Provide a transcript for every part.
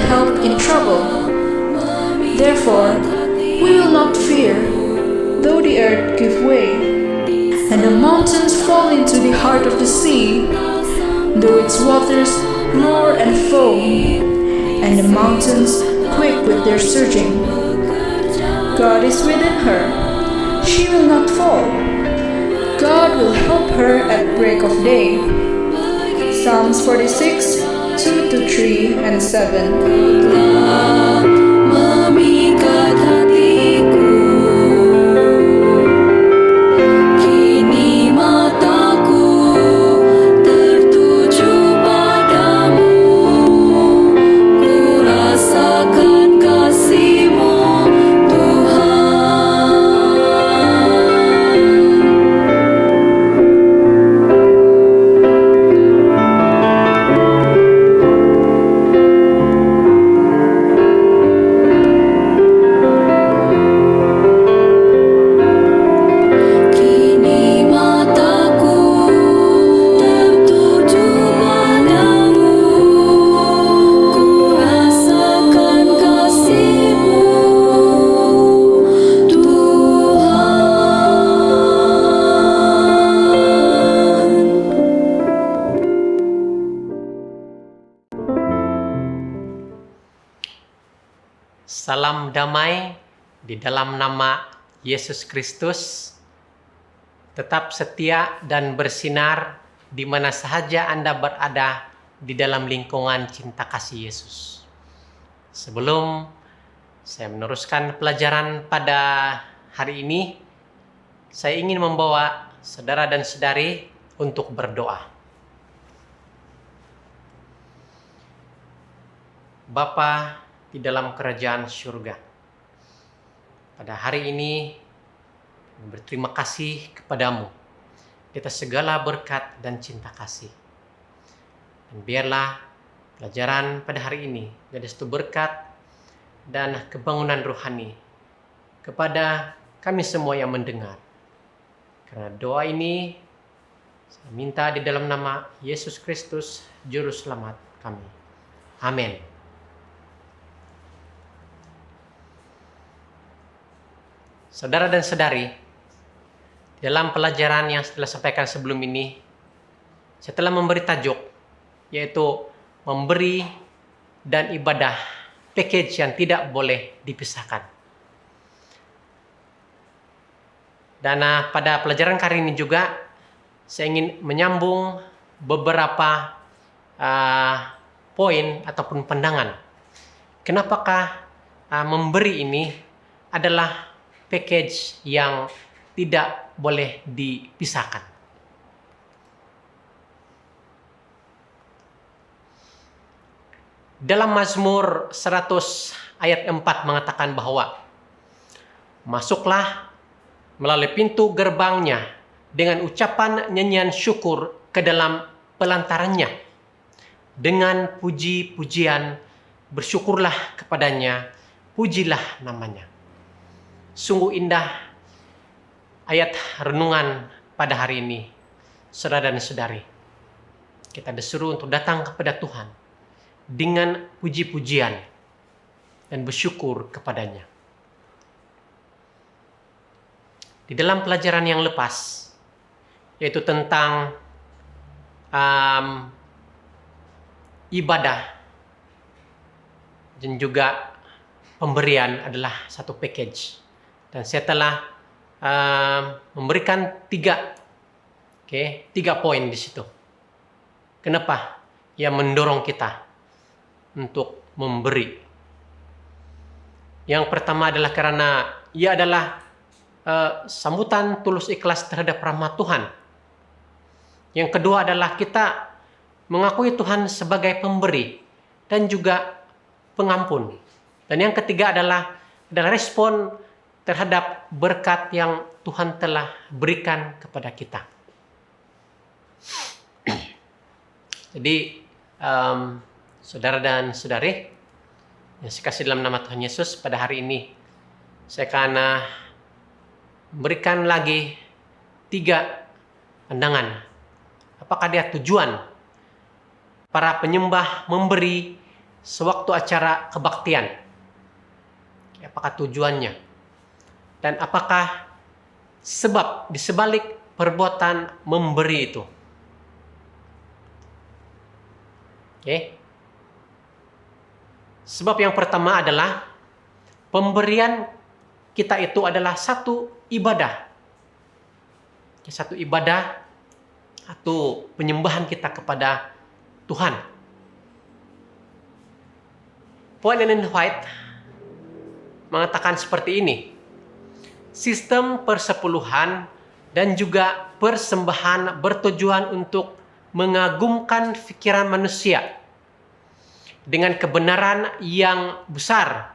help in trouble. Therefore, we will not fear, though the earth give way, and the mountains fall into the heart of the sea, though its waters roar and foam, and the mountains quake with their surging. God is within her, she will not fall. God will help her at break of day. Psalms 46, 2-3 and 7. Memikat hatiku, kini mataku tertuju padamu, ku rasakan kasih-Mu, Tuhan. Kini mataku tertuju padamu, ku rasakan kasih-Mu, Tuhan. Salam damai di dalam nama Yesus Kristus. Tetap setia dan bersinar di mana sahaja Anda berada di dalam lingkungan cinta kasih Yesus. Sebelum saya meneruskan pelajaran pada hari ini, saya ingin membawa saudara dan saudari untuk berdoa. Bapa di dalam kerajaan surga, pada hari ini berterima kasih kepadamu di atas segala berkat dan cinta kasih. Dan biarlah pelajaran pada hari ini menjadi satu berkat dan kebangunan rohani kepada kami semua yang mendengar. Karena doa ini saya minta di dalam nama Yesus Kristus, Juru Selamat kami. Amin. Saudara dan saudari, dalam pelajaran yang setelah sampaikan sebelum ini, saya telah memberi tajuk, yaitu memberi dan ibadah, package yang tidak boleh dipisahkan. Dan pada pelajaran kali ini juga, saya ingin menyambung beberapa poin ataupun pandangan. Kenapakah memberi ini adalah package yang tidak boleh dipisahkan. Dalam Mazmur 100 ayat 4 mengatakan bahwa masuklah melalui pintu gerbangnya dengan ucapan nyanyian syukur ke dalam pelantarannya. Dengan puji-pujian bersyukurlah kepadanya, pujilah namanya. Sungguh indah ayat renungan pada hari ini, saudara dan saudari. Kita disuruh untuk datang kepada Tuhan dengan puji-pujian dan bersyukur kepadanya. Di dalam pelajaran yang lepas, yaitu tentang ibadah dan juga pemberian adalah satu package. Dan saya telah memberikan tiga poin di situ. Kenapa? Yang mendorong kita untuk memberi. Yang pertama adalah karena ia adalah sambutan tulus ikhlas terhadap rahmat Tuhan. Yang kedua adalah kita mengakui Tuhan sebagai pemberi dan juga pengampun. Dan yang ketiga adalah respon terhadap berkat yang Tuhan telah berikan kepada kita. Jadi, saudara dan saudari yang saya kasih dalam nama Tuhan Yesus, pada hari ini saya akan memberikan lagi 3 pandangan. Apakah dia tujuan para penyembah memberi sewaktu acara kebaktian? Apakah tujuannya? Dan apakah sebab di sebalik perbuatan memberi itu? Oke. Sebab yang pertama adalah pemberian kita itu adalah satu ibadah. Satu ibadah atau penyembahan kita kepada Tuhan. Poin Ellen White mengatakan seperti ini. Sistem persepuluhan dan juga persembahan bertujuan untuk mengagumkan pikiran manusia dengan kebenaran yang besar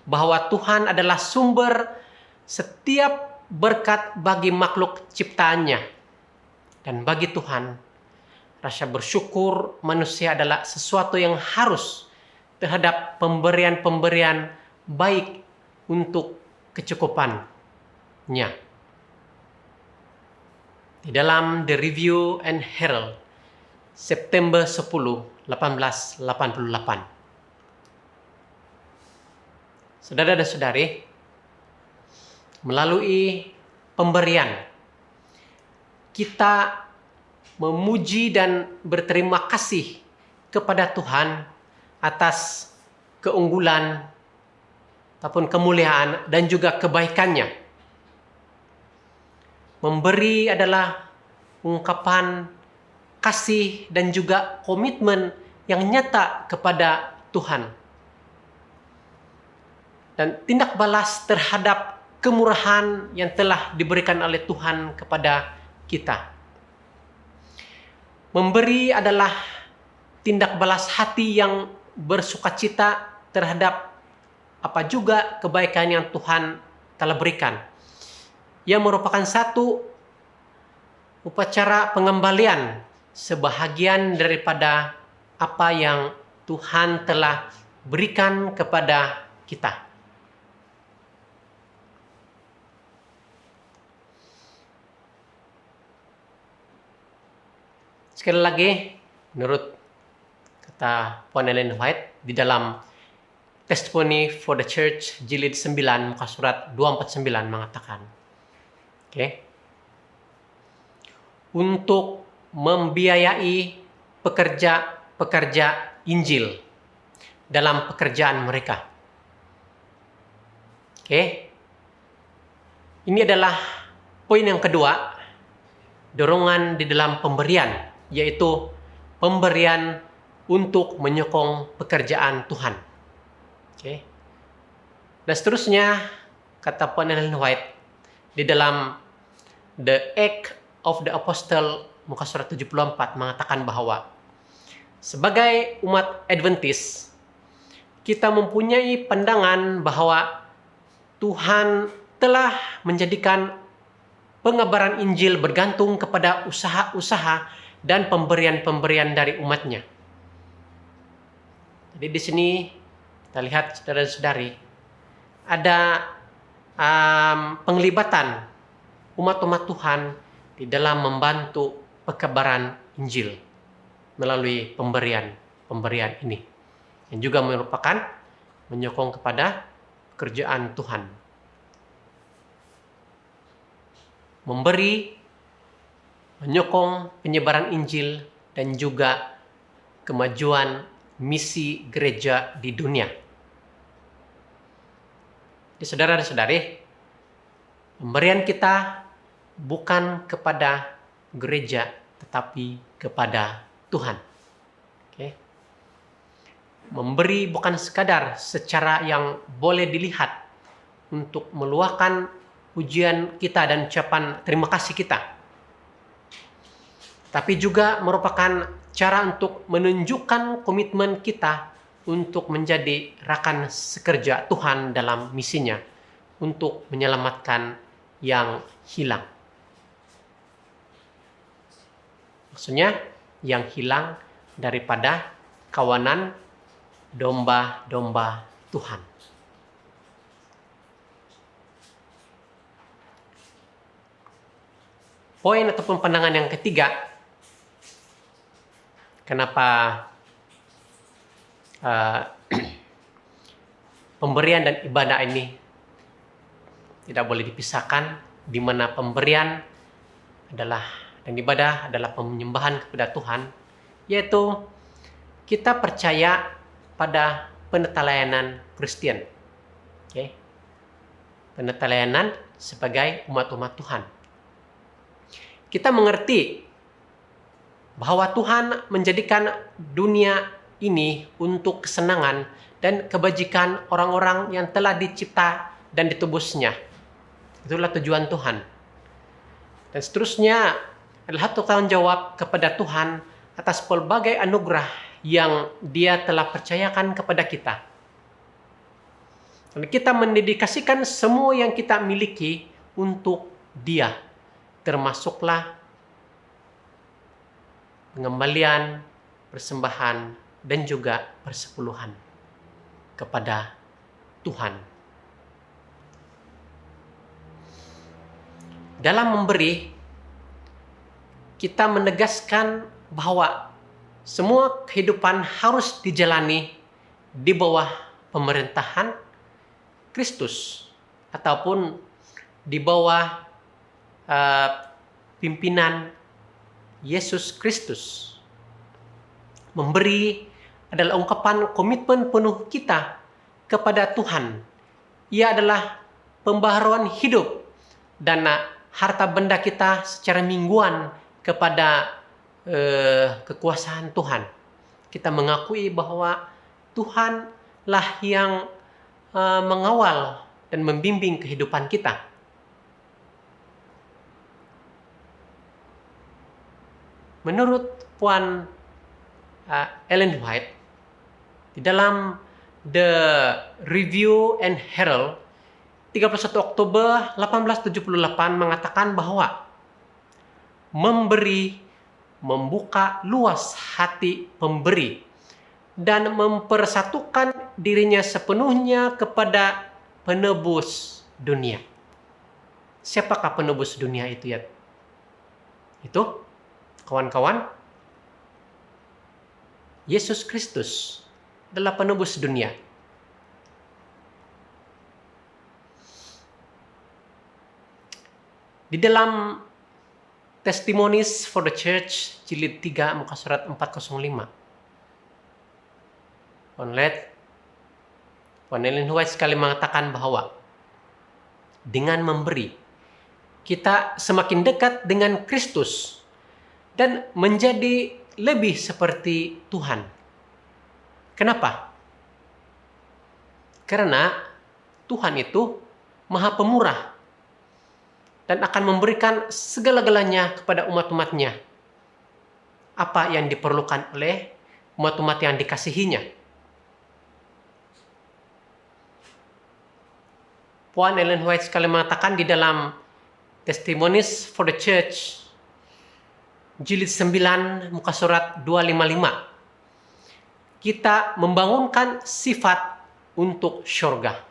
bahwa Tuhan adalah sumber setiap berkat bagi makhluk ciptaannya. Dan bagi Tuhan, rasa bersyukur manusia adalah sesuatu yang harus terhadap pemberian-pemberian baik untuk kecukupannya. Di dalam The Review and Herald, September 10, 1888. Saudara dan saudari, melalui pemberian, kita memuji dan berterima kasih kepada Tuhan atas keunggulan ataupun kemuliaan dan juga kebaikannya. Memberi adalah ungkapan kasih dan juga komitmen yang nyata kepada Tuhan. Dan tindak balas terhadap kemurahan yang telah diberikan oleh Tuhan kepada kita. Memberi adalah tindak balas hati yang bersukacita terhadap apa juga kebaikan yang Tuhan telah berikan. Yang merupakan satu upacara pengembalian sebahagian daripada apa yang Tuhan telah berikan kepada kita. Sekali lagi, menurut kata Puan Ellen White di dalam Testimony for the Church jilid 9 muka surat 249 mengatakan, untuk membiayai pekerja-pekerja Injil dalam pekerjaan mereka. Ini adalah poin yang kedua, dorongan di dalam pemberian, yaitu pemberian untuk menyokong pekerjaan Tuhan. Dan seterusnya, kata Puan Ellen White di dalam The Act of the Apostle muka surat 74 mengatakan bahwa sebagai umat Adventist kita mempunyai pandangan bahwa Tuhan telah menjadikan pengabaran Injil bergantung kepada usaha-usaha dan pemberian-pemberian dari umatnya. Jadi di sini kita lihat saudara-saudari ada penglibatan umat-umat Tuhan di dalam membantu pekabaran Injil melalui pemberian ini, yang juga merupakan menyokong kepada pekerjaan Tuhan. Memberi, menyokong penyebaran Injil dan juga kemajuan misi gereja di dunia. Jadi saudara dan saudari, pemberian kita bukan kepada gereja tetapi kepada Tuhan. Memberi bukan sekadar secara yang boleh dilihat untuk meluahkan pujian kita dan ucapan terima kasih kita, tapi juga merupakan cara untuk menunjukkan komitmen kita untuk menjadi rekan sekerja Tuhan dalam misinya untuk menyelamatkan yang hilang. Maksudnya yang hilang daripada kawanan domba-domba Tuhan. Poin ataupun pandangan yang ketiga, kenapa uh, pemberian dan ibadah ini tidak boleh dipisahkan, di mana pemberian adalah dan ibadah adalah penyembahan kepada Tuhan, yaitu kita percaya pada penetelayanan Kristen. Okay? Penetelayanan sebagai umat-umat Tuhan. Kita mengerti bahwa Tuhan menjadikan dunia ini untuk kesenangan dan kebajikan orang-orang yang telah dicipta dan ditebusnya. Itulah tujuan Tuhan. Dan seterusnya adalah satu tanggung jawab kepada Tuhan atas pelbagai anugerah yang Dia telah percayakan kepada kita. Dan kita mendedikasikan semua yang kita miliki untuk Dia, termasuklah pengembalian, persembahan, dan juga persepuluhan kepada Tuhan. Dalam memberi, kita menegaskan bahwa semua kehidupan harus dijalani di bawah pemerintahan Kristus ataupun di bawah pimpinan Yesus Kristus. Memberi adalah ungkapan komitmen penuh kita kepada Tuhan. Ia adalah pembaharuan hidup dan harta benda kita secara mingguan kepada kekuasaan Tuhan. Kita mengakui bahwa Tuhanlah yang mengawal dan membimbing kehidupan kita. Menurut Puan Ellen White, di dalam The Review and Herald 31 Oktober 1878 mengatakan bahwa memberi membuka luas hati pemberi dan mempersatukan dirinya sepenuhnya kepada penebus dunia. Siapakah penebus dunia itu ya? Itu, kawan-kawan, Yesus Kristus adalah penebus dunia. Di dalam Testimonies for the Church, jilid 3, muka surat 405. Puan Ellen White sekali mengatakan bahwa dengan memberi, kita semakin dekat dengan Kristus dan menjadi lebih seperti Tuhan. Kenapa? Karena Tuhan itu Maha Pemurah dan akan memberikan segala-galanya kepada umat-umatnya. Apa yang diperlukan oleh umat-umat yang dikasihinya. Puan Ellen White sekali mengatakan di dalam Testimonies for the Church, jilid 9, muka surat 255. Kita membangunkan sifat untuk syurga.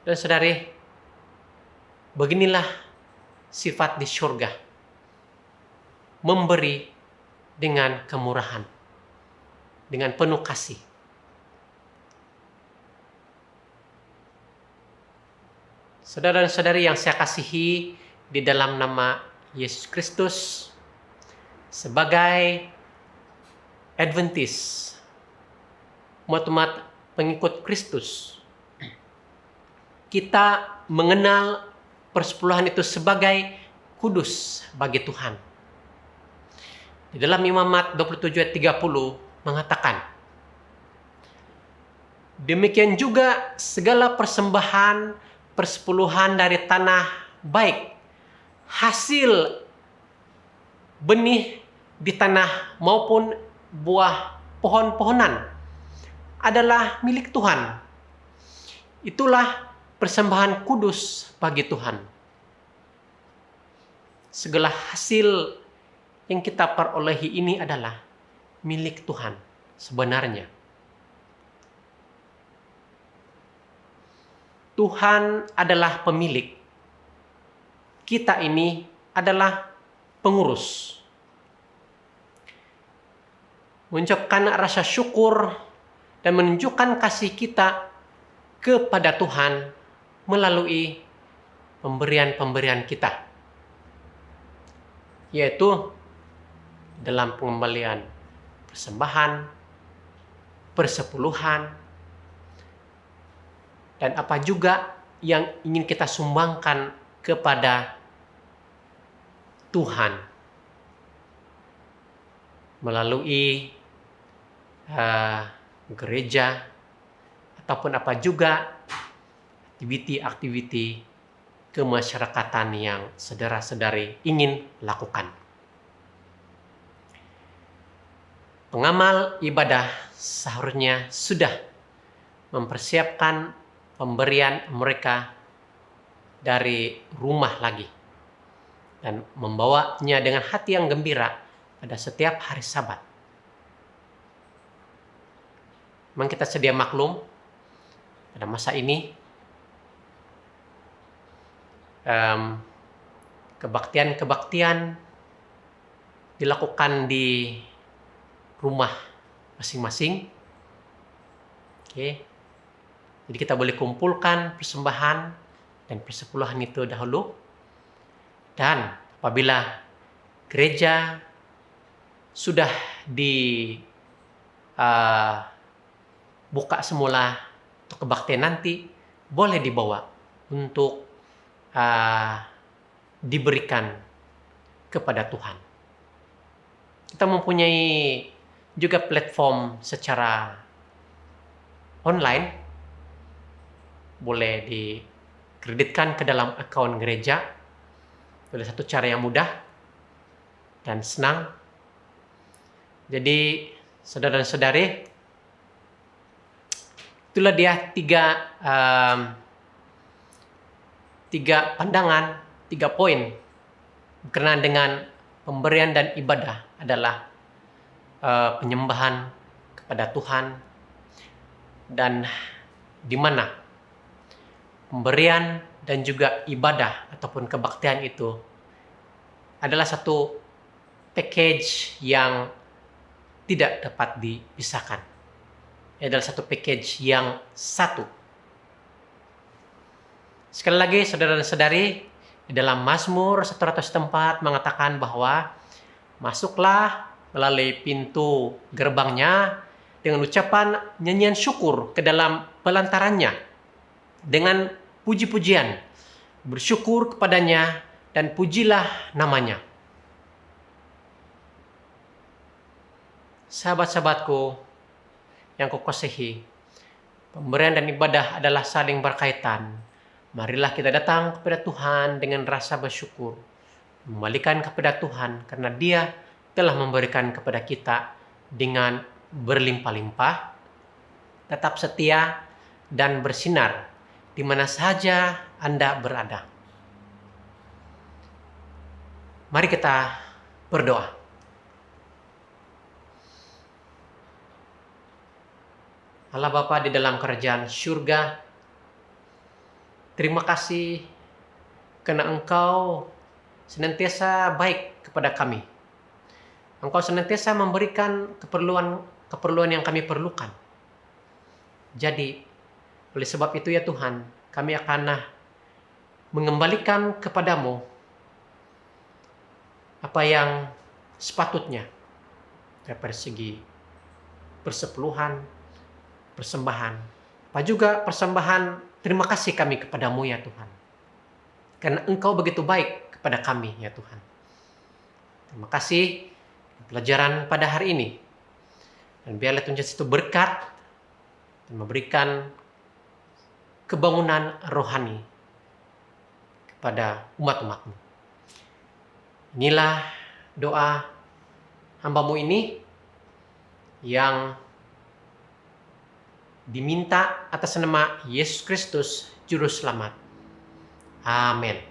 Dan saudari, beginilah sifat di syurga. Memberi dengan kemurahan. Dengan penuh kasih. Saudara dan saudari yang saya kasihi di dalam nama Yesus Kristus, sebagai Adventist, umat-umat pengikut Kristus, kita mengenal persepuluhan itu sebagai kudus bagi Tuhan. Di dalam Imamat 27 ayat 30 mengatakan, demikian juga segala persembahan persepuluhan dari tanah baik, hasil benih di tanah maupun buah pohon-pohonan adalah milik Tuhan. Itulah persembahan kudus bagi Tuhan. Segala hasil yang kita perolehi ini adalah milik Tuhan sebenarnya. Tuhan adalah pemilik. Kita ini adalah pengurus. Mengucapkan rasa syukur dan menunjukkan kasih kita kepada Tuhan melalui pemberian-pemberian kita, yaitu dalam pengembalian persembahan, persepuluhan, dan apa juga yang ingin kita sumbangkan kepada Tuhan melalui gereja, ataupun apa juga aktiviti-aktiviti kemasyarakatan yang saudara-saudari ingin lakukan. Pengamal ibadah seharusnya sudah mempersiapkan pemberian mereka dari rumah lagi dan membawanya dengan hati yang gembira pada setiap hari Sabat. Memang kita sedia maklum pada masa ini kebaktian-kebaktian dilakukan di rumah masing-masing. Oke. Jadi kita boleh kumpulkan persembahan dan persepuluhan itu dahulu. Dan apabila gereja sudah dibuka semula untuk kebaktian nanti, boleh dibawa untuk diberikan kepada Tuhan. Kita mempunyai juga platform secara online, boleh dikreditkan ke dalam akun gereja. Itu adalah satu cara yang mudah dan senang. Jadi saudara dan saudari, itulah dia tiga pandangan, 3 poin berkenaan dengan pemberian dan ibadah adalah penyembahan kepada Tuhan, dan di mana pemberian dan juga ibadah ataupun kebaktian itu adalah satu package yang tidak dapat dipisahkan. Ini adalah satu package yang satu. Sekali lagi saudara dan saudari, di dalam Mazmur 104 mengatakan bahwa masuklah melalui pintu gerbangnya dengan ucapan nyanyian syukur ke dalam pelantarannya dengan puji-pujian, bersyukur kepadanya dan pujilah namanya. Sahabat-sahabatku yang kukasihi, pemberian dan ibadah adalah saling berkaitan. Marilah kita datang kepada Tuhan dengan rasa bersyukur, mengembalikan kepada Tuhan karena Dia telah memberikan kepada kita dengan berlimpah-limpah, tetap setia dan bersinar di mana saja Anda berada. Mari kita berdoa. Allah Bapa di dalam kerajaan surga, terima kasih karena Engkau senantiasa baik kepada kami. Engkau senantiasa memberikan keperluan yang kami perlukan. Jadi, oleh sebab itu ya Tuhan, kami akan mengembalikan kepadamu apa yang sepatutnya dari segi persepuluhan, persembahan, apa juga persembahan terima kasih kami kepadamu ya Tuhan. Karena Engkau begitu baik kepada kami ya Tuhan. Terima kasih pelajaran pada hari ini. Dan biarlah Tuhan Yesus itu berkat dan memberikan kebangunan rohani kepada umat-umat-Mu. Inilah doa hamba-Mu ini yang diminta atas nama Yesus Kristus Juru Selamat. Amin.